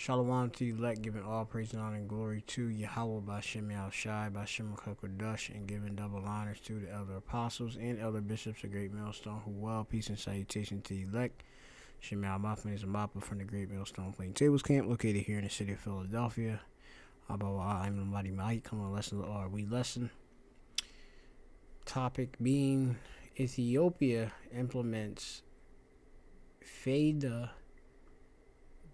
Shalom to you, elect, giving all praise and honor and glory to Yahweh by Shem Shai, by Shem Kakodash, and giving double honors to the elder apostles and elder bishops of Great Millstone, who well, peace and salutation to the elect. Shem Mafman is a mapper from the Great Millstone Plaintables Camp, located here in the city of Philadelphia. I'm the mighty Mike. Come on, lesson. Topic being Ethiopia implements Fayda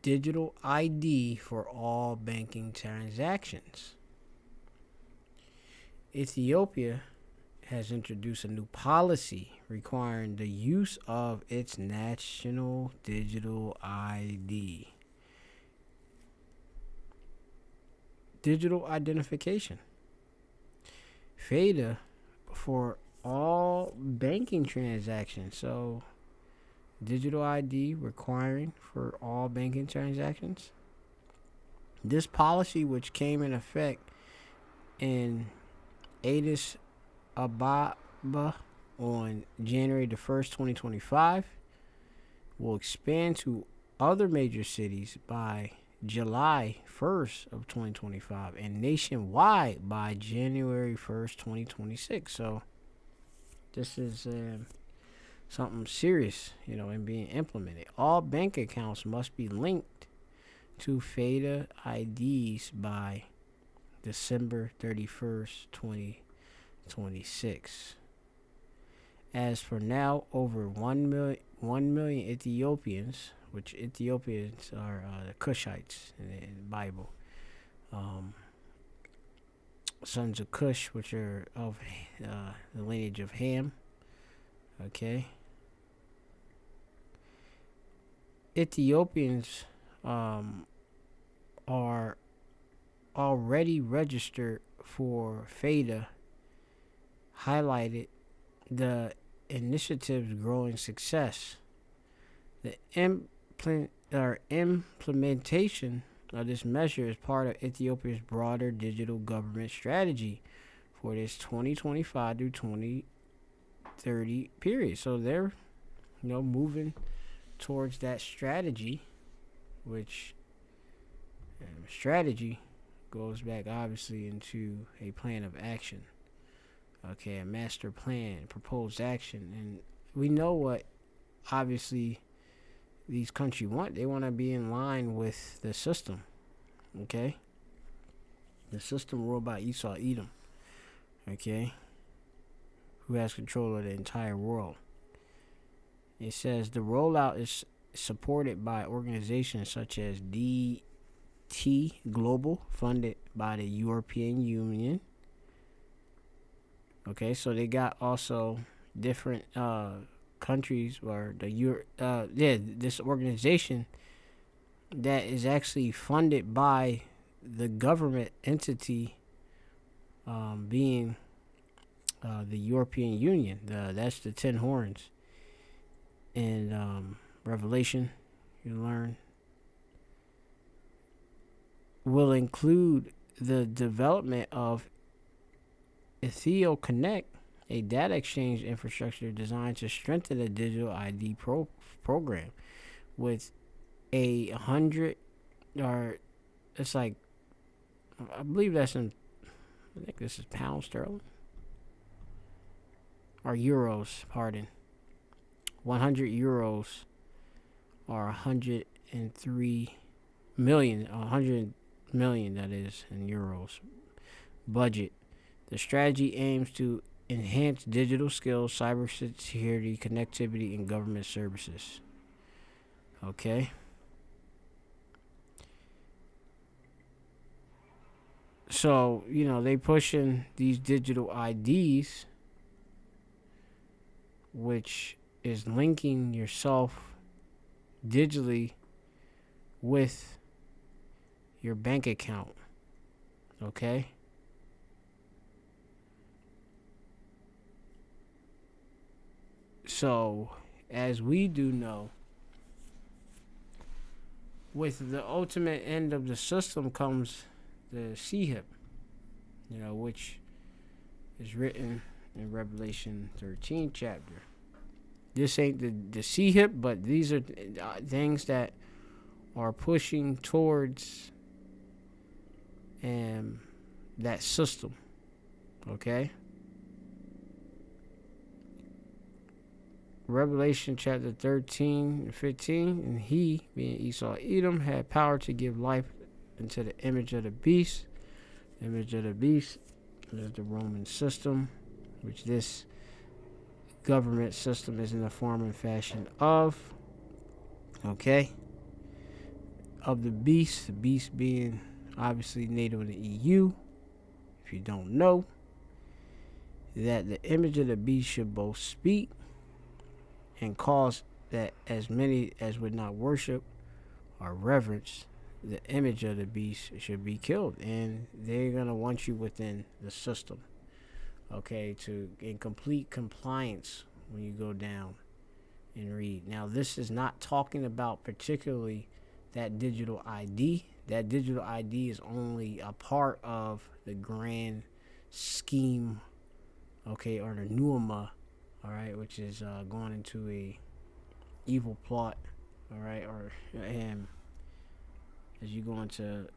digital ID for all banking transactions. Ethiopia has introduced a new policy requiring the use of its national digital ID. Digital identification. Fayda for all banking transactions. So digital ID requiring for all banking transactions. This policy, which came in effect in Addis Ababa on January the 1st, 2025, will expand to other major cities by July 1st of 2025 and nationwide by January 1st, 2026. So this is something serious, and being implemented. All bank accounts must be linked to Fayda IDs by December 31st, 2026. As for now, over 1 million Ethiopians, which Ethiopians are the Cushites in the Bible, sons of Cush, which are of the lineage of Ham. Okay. Ethiopians are already registered for Fayda, highlighted the initiative's growing success. The implementation of this measure is part of Ethiopia's broader digital government strategy for this 2025 through 2030 period. So they're, moving towards that strategy, which strategy goes back obviously into a plan of action. Okay, a master plan, proposed action. And we know what obviously these countries want. They want to be in line with the system. Okay? The system ruled by Esau Edom. Okay? Who has control of the entire world. It says the rollout is supported by organizations such as DT Global, funded by the European Union. Okay, so they got also different countries or this organization that is actually funded by the government entity, being the European Union. That's the 10 horns. And Revelation, you learn, will include the development of Ethio Connect, a data exchange infrastructure designed to strengthen the digital ID program with 100, or it's like, I believe that's I think this is pound sterling or euros, pardon. 100 euros or 103 million, 100 million, that is, in euros budget. The strategy aims to enhance digital skills, cybersecurity, connectivity, and government services. Okay. So, they pushing these digital IDs, which is linking yourself digitally with your bank account. Okay? So, as we do know, with the ultimate end of the system comes the CHIP, which is written in Revelation 13 chapter. This ain't the CHIP, but these are things that are pushing towards that system. Okay. Revelation chapter 13 and 15. And he, being Esau Edom, had power to give life into the image of the beast. The image of the beast is the Roman system, which this government system is in the form and fashion of. Okay. Of the beast being obviously native of the EU. If you don't know, that the image of the beast should both speak and cause that as many as would not worship or reverence the image of the beast should be killed, and they're gonna want you within the system, okay, to in complete compliance when you go down and read. Now, this is not talking about particularly that digital ID. That digital ID is only a part of the grand scheme, okay, or the pneuma, all right, which is going into a evil plot, all right, or as you go into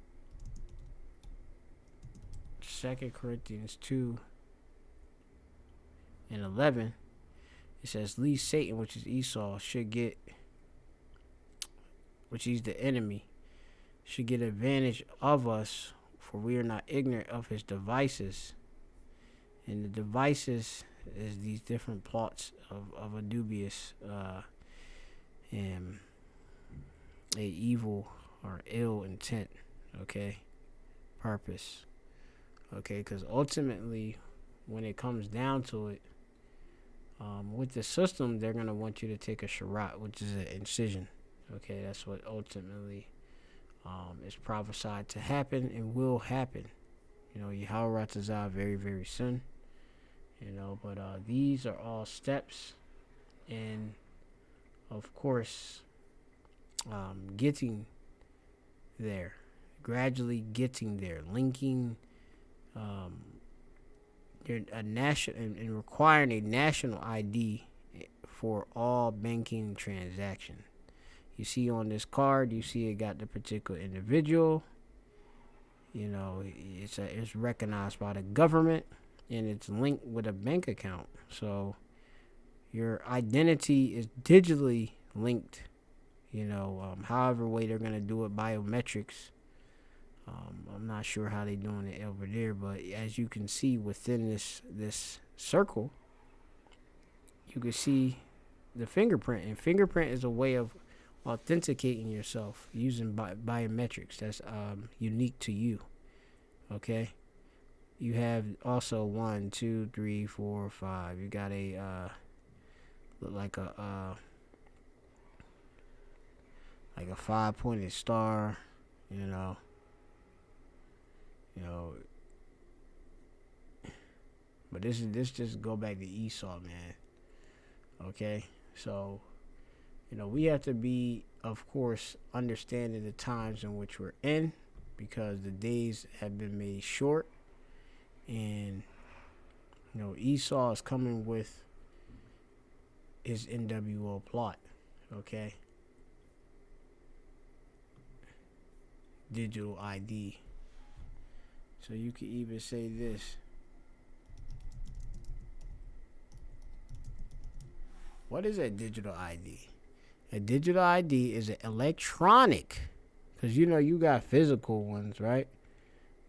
2 Corinthians 2 and 11, it says, "Least Satan, which is Esau, should get, which he's the enemy, should get advantage of us, for we are not ignorant of his devices." And the devices is these different plots of a dubious and a evil or ill intent, okay, purpose, okay, because ultimately when it comes down to it, with the system, they're going to want you to take a sharat, which is an incision, okay. That's what ultimately is prophesied to happen and will happen, you know, Yahweh Ratazah very, very soon, you know. But these are all steps, and of course getting there, gradually getting there, linking a national and requiring a national ID for all banking transaction. You see on this card, you see it got the particular individual. You know, it's recognized by the government, and it's linked with a bank account. So your identity is digitally linked. You know, however way they're gonna do it, biometrics. I'm not sure how they're doing it over there, but as you can see within this circle, you can see the fingerprint, and fingerprint is a way of authenticating yourself using biometrics. That's unique to you. Okay. You have also 1, 2, 3, 4, 5. You got a look like a 5-pointed star. You know. But this just go back to Esau, man. Okay. So, you know, we have to be, of course, understanding the times in which we're in, because the days have been made short, and you know, Esau is coming with his NWO plot, okay? Digital ID. So you could even say this. What is a digital ID? A digital ID is an electronic, because you know you got physical ones, right?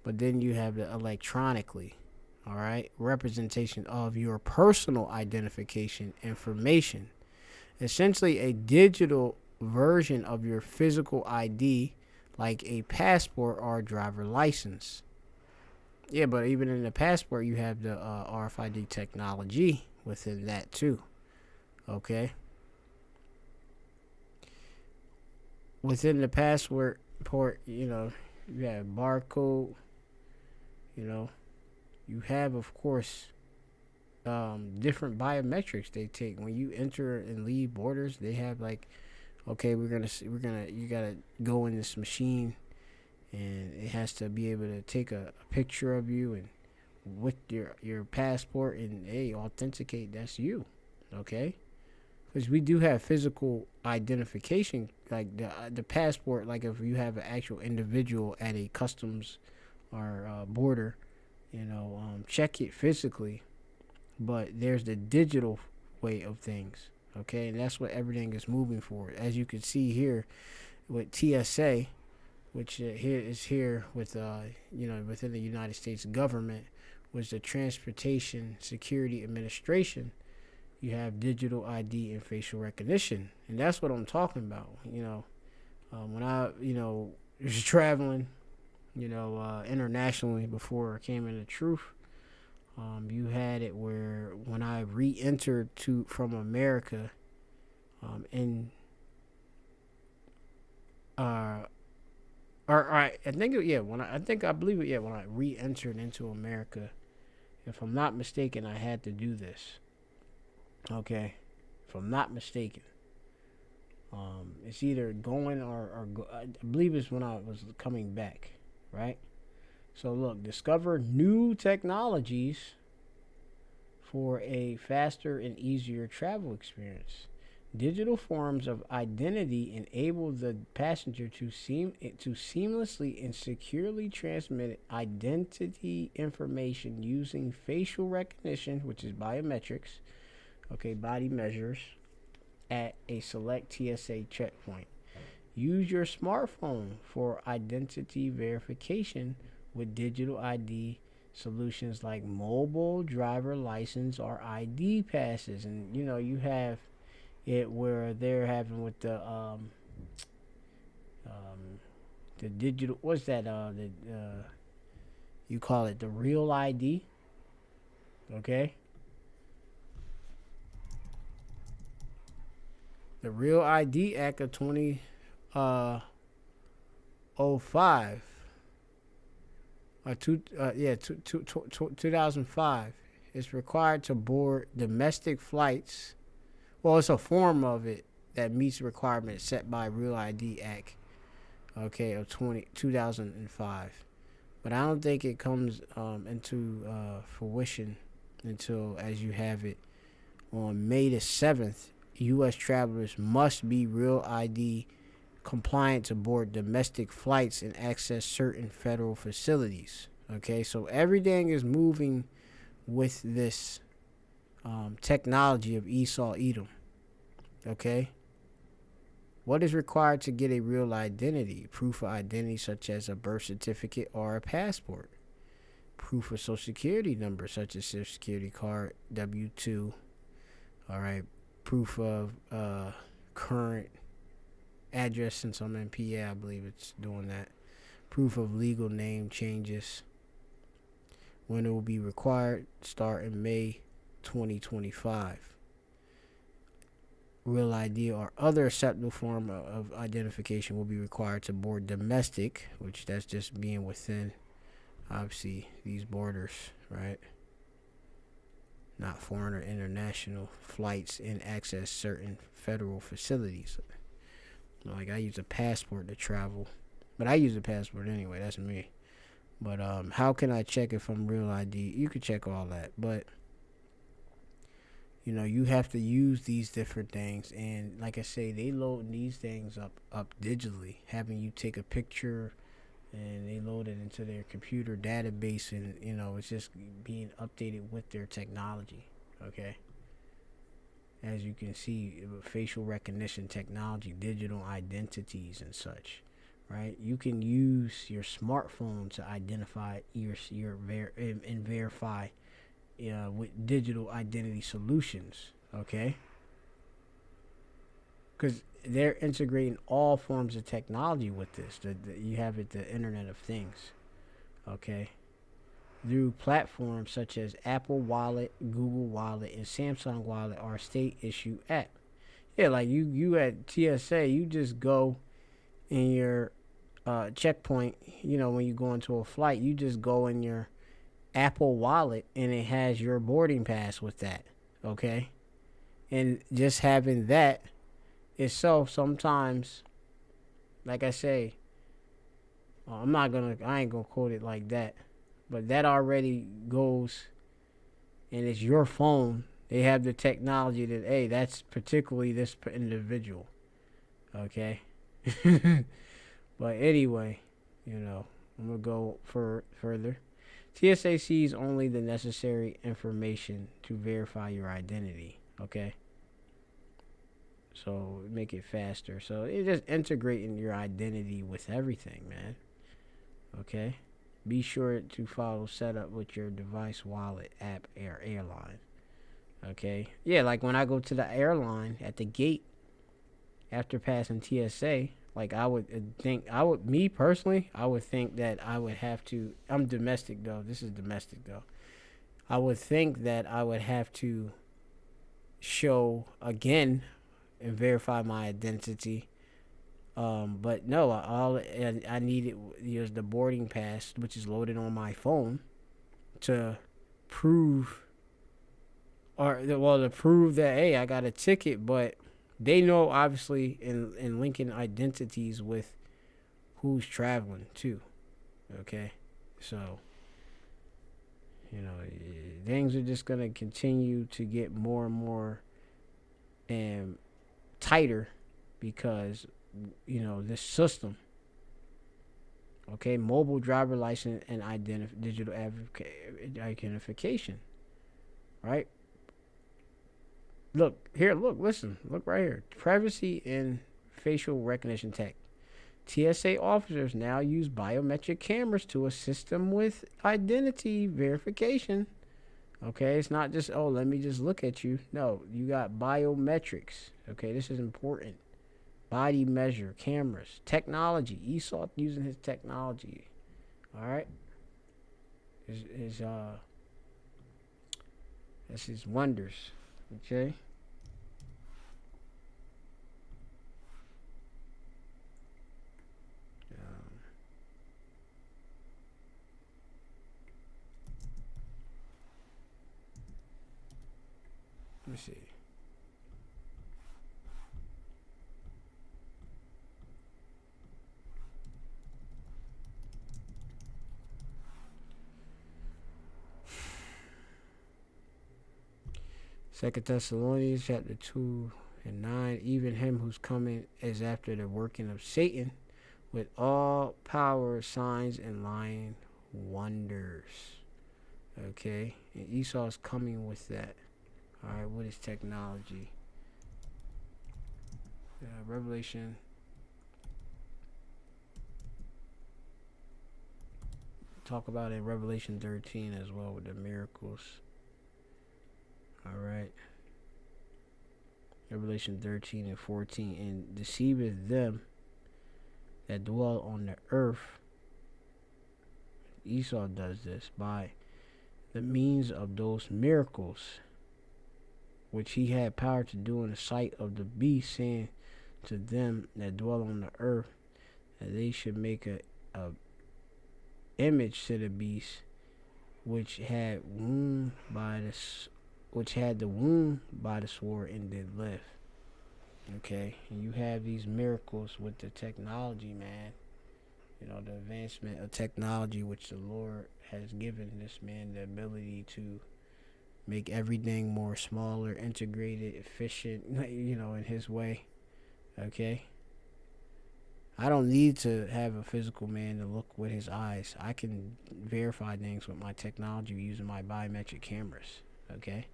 But then you have the electronically, all right, representation of your personal identification information. Essentially a digital version of your physical ID, like a passport or a driver license. Yeah, but even in the passport, you have the RFID technology within that too. Okay. Within the passport port, you know, you have barcode. You know, you have, of course, different biometrics they take when you enter and leave borders. They have like, okay, you gotta go in this machine, and it has to be able to take a picture of you and with your passport, and hey, authenticate that's you. Okay, because we do have physical identification, like the passport. Like if you have an actual individual at a customs or border, check it physically. But there's the digital way of things, okay, and that's what everything is moving forward. As you can see here with TSA, which here with within the United States government, was the Transportation Security Administration. You have digital ID and facial recognition, and that's what I'm talking about. When I was traveling, internationally before I came into truth, you had it where when I re-entered from America, in or I think I believe it, when I re-entered into America, if I'm not mistaken, I had to do this. Okay, if I'm not mistaken, it's either going or I believe it's when I was coming back, right? So look, discover new technologies for a faster and easier travel experience. Digital forms of identity enable the passenger to seamlessly and securely transmit identity information using facial recognition, which is biometrics, okay, body measures, at a select TSA checkpoint. Use your smartphone for identity verification with digital ID solutions like mobile driver license or ID passes. And you have it where they're having with the digital, what's that, you call it the real ID, okay? The Real ID Act of 2005, 2005, is required to board domestic flights. Well, it's a form of it that meets the requirements set by Real ID Act, okay, of 2005. But I don't think it comes into fruition until, as you have it, on May the 7th. U.S. travelers must be Real ID compliant to board domestic flights and access certain federal facilities. Okay, so everything is moving with this technology of Esau Edom. Okay, what is required to get a real identity? Proof of identity such as a birth certificate or a passport. Proof of social security number such as social security card, W-2. All right, proof of current address, since I'm in PA, I believe it's doing that. Proof of legal name changes. When it will be required, start in May 2025. Real ID or other acceptable form of identification will be required to board domestic, which that's just being within, obviously, these borders, right? Not foreign or international flights, and access certain federal facilities. Like I use a passport to travel, but I use a passport anyway. That's me. But how can I check if I'm Real ID? You can check all that, but you have to use these different things, and like I say, they load these things up digitally, having you take a picture, and they load it into their computer database, and it's just being updated with their technology. Okay, as you can see, facial recognition technology, digital identities and such, right? You can use your smartphone to identify and verify with digital identity solutions, okay? Because they're integrating all forms of technology with this. You have it, the Internet of Things, okay? Through platforms such as Apple Wallet, Google Wallet, and Samsung Wallet are state-issued app. Yeah, like you at TSA, you just go in your checkpoint, when you go into a flight, you just go in your Apple Wallet, and it has your boarding pass with that, okay? And just having that itself, sometimes, like I say, I ain't gonna quote it like that, but that already goes, and it's your phone They have the technology that, hey, that's particularly this individual. Okay. But anyway, I'm gonna go further. TSA sees only the necessary information to verify your identity. Okay. So make it faster. So it's just integrating your identity with everything, man. Okay. Be sure to follow setup with your device, wallet, app, or airline. Okay. Yeah, like when I go to the airline at the gate after passing TSA, like I would think, me personally, I would think that I would have to, I'm domestic though. This is domestic though. I would think that I would have to show again and verify my identity. But no, all I needed was the boarding pass, which is loaded on my phone, to prove, to prove that, hey, I got a ticket. But they know, obviously, in linking identities with who's traveling too. Okay, so things are just gonna continue to get more and more and tighter because this system. Okay, mobile driver license and digital identification. Right? Look here. Look, listen. Look right here. Privacy and facial recognition tech. TSA officers now use biometric cameras to assist them with identity verification. Okay, it's not just, oh, let me just look at you. No, you got biometrics. Okay, this is important. Body measure, cameras, technology. Esau using his technology. All right. That's his wonders. Okay. Let me see. Second Thessalonians chapter 2:9. Even him who's coming is after the working of Satan with all power, signs, and lying wonders. Okay, and Esau's coming with that. All right, what is technology? Revelation. Talk about it in Revelation 13 as well with the miracles. All right. Revelation 13 and 14. And deceiveth them that dwell on the earth. Esau does this by the means of those miracles which he had power to do in the sight of the beast, saying to them that dwell on the earth that they should make a image to the beast which had the wound by the sword and did live. Okay, and you have these miracles with the technology, man. The advancement of technology, which the Lord has given this man the ability to make everything more smaller, integrated, efficient, in his way. Okay. I don't need to have a physical man to look with his eyes. I can verify things with my technology using my biometric cameras. Okay.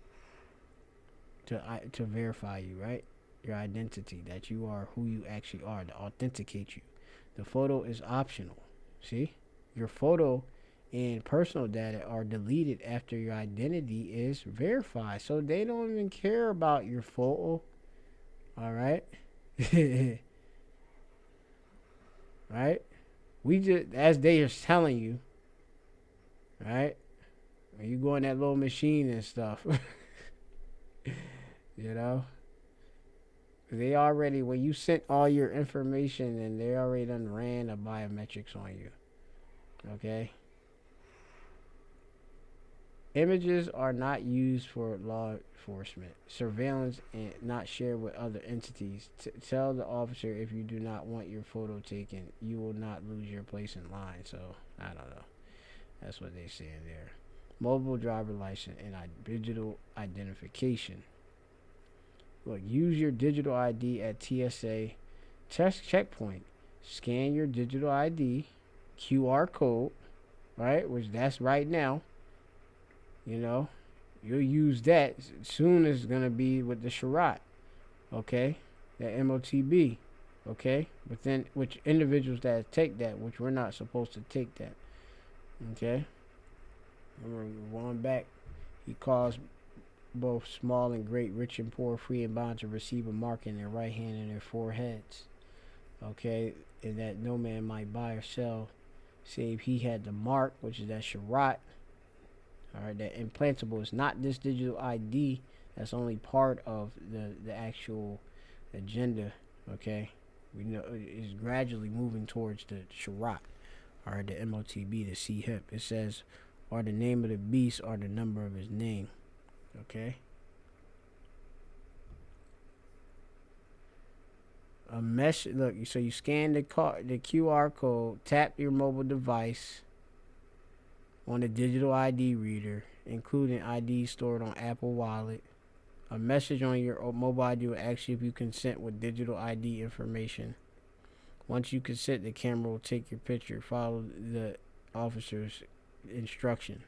To verify you, right? Your identity, that you are who you actually are, to authenticate you. The photo is optional. See? Your photo and personal data are deleted after your identity is verified. So they don't even care about your photo. All right? Right? We just, as they are telling you, right? When you go in that little machine and stuff, they already, when you sent all your information, and they already done ran the biometrics on you. Okay? Images are not used for law enforcement, surveillance, and not shared with other entities. Tell the officer if you do not want your photo taken, you will not lose your place in line. So, I don't know. That's what they're saying there. mobile driver license, and digital identification. Look, use your digital ID at TSA test checkpoint. Scan your digital ID, QR code, right? Which that's right now. You know, you'll use that soon as it's gonna be with the Sharat, okay? That MOTB, okay? But then, which individuals that take that, which we're not supposed to take that, okay? Remember, going back, he caused both small and great, rich and poor, free and bond to receive a mark in their right hand and their foreheads, okay? And that no man might buy or sell, save he had the mark, which is that Sharat. All right, that implantable is not this digital ID. That's only part of the actual agenda. Okay, we know it's gradually moving towards the Sharat. All right, the MOTB, the C-HIP. It says, or the name of the beast, or the number of his name. Okay. A message. Look, so you scan the QR code, tap your mobile device on the digital ID reader, including ID stored on Apple Wallet. A message on your mobile ID will ask you if you consent with digital ID information. Once you consent, the camera will take your picture. Follow the officer's instruction.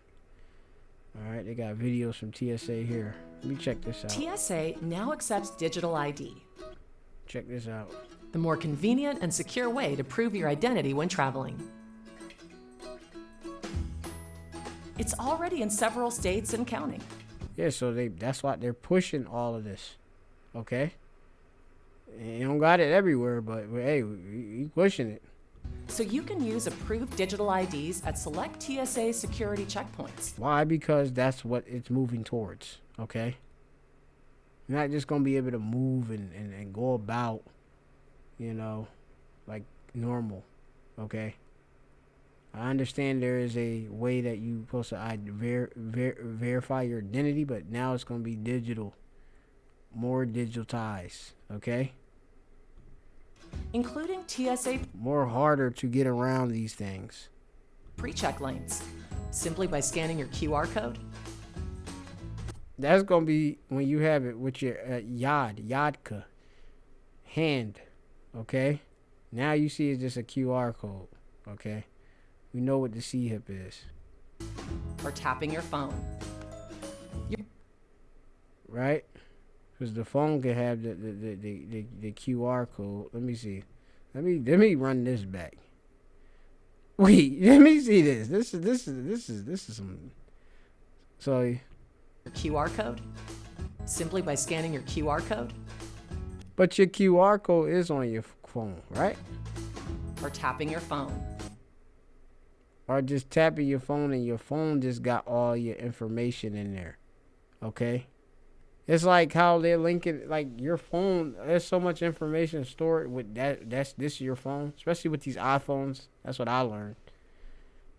All right, they got videos from TSA here. Let me check this out. TSA now accepts digital ID. Check this out. The more convenient and secure way to prove your identity when traveling. It's already in several states and counting. Yeah, so that's why they're pushing all of this. Okay? And you don't got it everywhere, but hey, we pushing it. So you can use approved digital IDs at select TSA security checkpoints. Why? Because that's what it's moving towards. Okay? You're not just going to be able to move and go about, you know, like normal. Okay? I understand there is a way that you're supposed to verify your identity, but now it's going to be digital. More digitized, okay? Including TSA more harder to get around these things. pre-check lanes, simply by scanning your QR code. That's going to be when you have it with your yadka, hand, okay? Now you see it's just a QR code, okay? We know what the C-HIP is. Or tapping your phone. Right? Because the phone can have the QR code. Let me see. Let me run this back. Wait, let me see this. This is some. So your QR code? Simply by scanning your QR code? But your QR code is on your phone, right? Or tapping your phone. Or just tapping your phone and your phone just got all your information in there. Okay? It's like how they're linking, like your phone, there's so much information stored with that. This is your phone, especially with these iPhones. That's what I learned.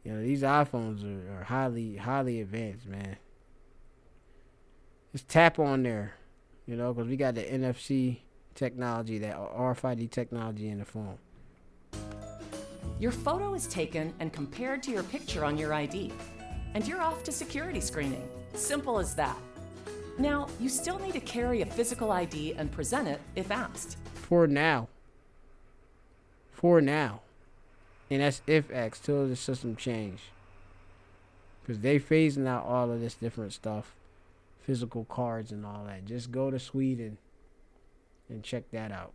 You know, these iPhones are highly advanced, man. Just tap on there, you know, because we got the NFC technology, that RFID technology in the phone. Your photo is taken and compared to your picture on your ID, and you're off to security screening. Simple as that. Now, you still need to carry a physical ID and present it if asked. For now. And that's if asked, till the system change. Because they phasing out all of this different stuff. Physical cards and all that. Just go to Sweden and check that out.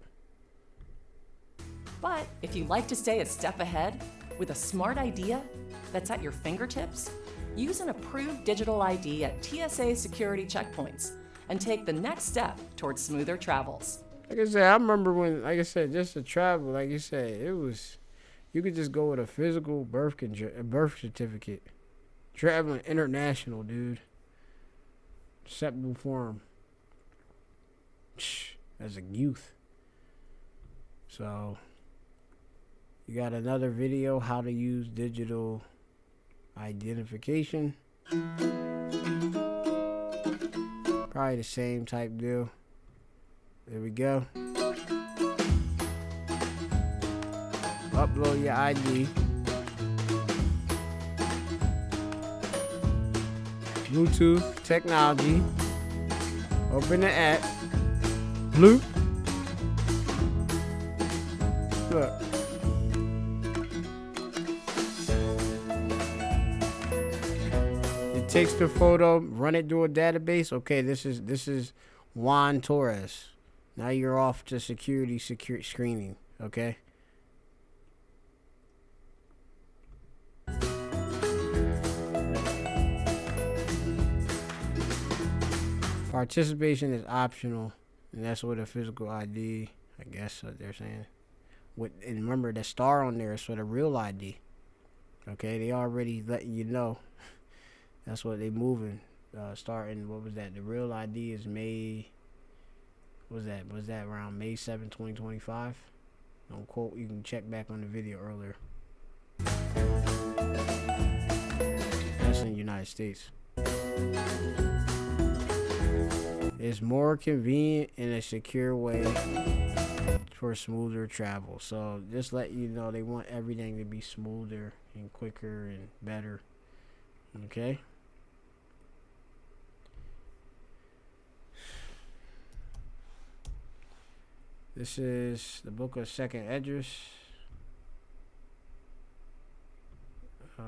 But if you'd like to stay a step ahead with a smart idea that's at your fingertips, use an approved digital ID at TSA security checkpoints and take the next step towards smoother travels. Like I said, I remember when, like I said, just to travel, like you said, it was, you could just go with a physical birth certificate. Traveling international, dude. Acceptable form. As a youth. So, you got another video, how to use digital identification. Probably the same type deal. There we go. Upload your ID. Bluetooth technology. Open the app. Blue. Look. It takes the photo, run it through a database. Okay, this is Juan Torres. Now you're off to security screening. Okay. Participation is optional, and that's what a physical ID, I guess what they're saying. And remember, the star on there is for the real ID. Okay, they already letting you know. That's what they moving. Starting, what was that? The real ID is May. Was that around May 7, 2025? Don't quote. You can check back on the video earlier. That's in the United States. It's more convenient and a secure way for smoother travel. So just let you know, they want everything to be smoother and quicker and better. Okay. This is the book of Second Esdras. I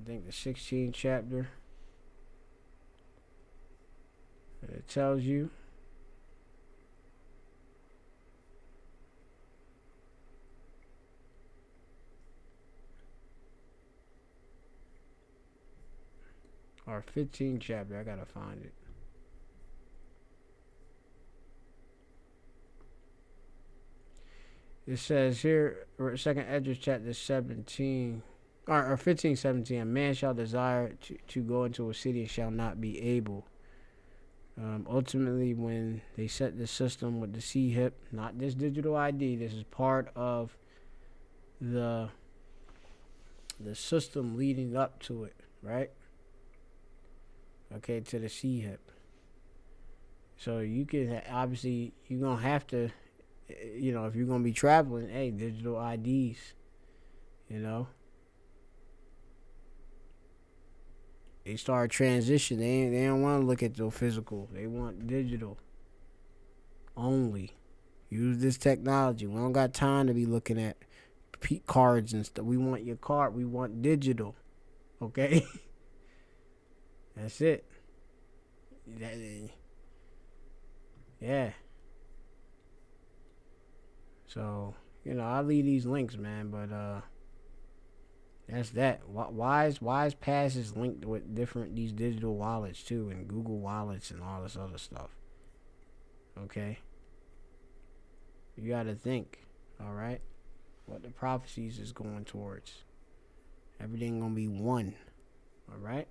think the 16th chapter. It tells you or 15th chapter. I gotta find it. It says here, Second Esdras chapter 17, or 15, 17. A man shall desire to go into a city and shall not be able. Ultimately, when they set the system with the C-HIP, not this digital ID, this is part of the system leading up to it, right? Okay, to the C-HIP. So you can, obviously, you're going to have to, you know, if you're going to be traveling, hey, digital IDs, you know. They start transition. They don't want to look at the physical. They want digital only. Use this technology. We don't got time to be looking at cards and stuff. We want your card. We want digital. Okay? That's it. Yeah. So, you know, I'll leave these links, man, but that's that. Wise Pass is linked with these digital wallets too, and Google wallets and all this other stuff. Okay, you got to think. All right, what the prophecies is going towards. Everything gonna be one. All right.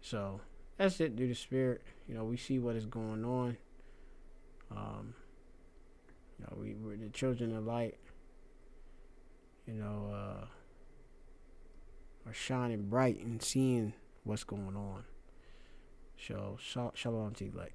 So that's it. Through the spirit, you know, we see what is going on. You know, we're the children of light. You know, are shining bright and seeing what's going on. So, shalom to you, like.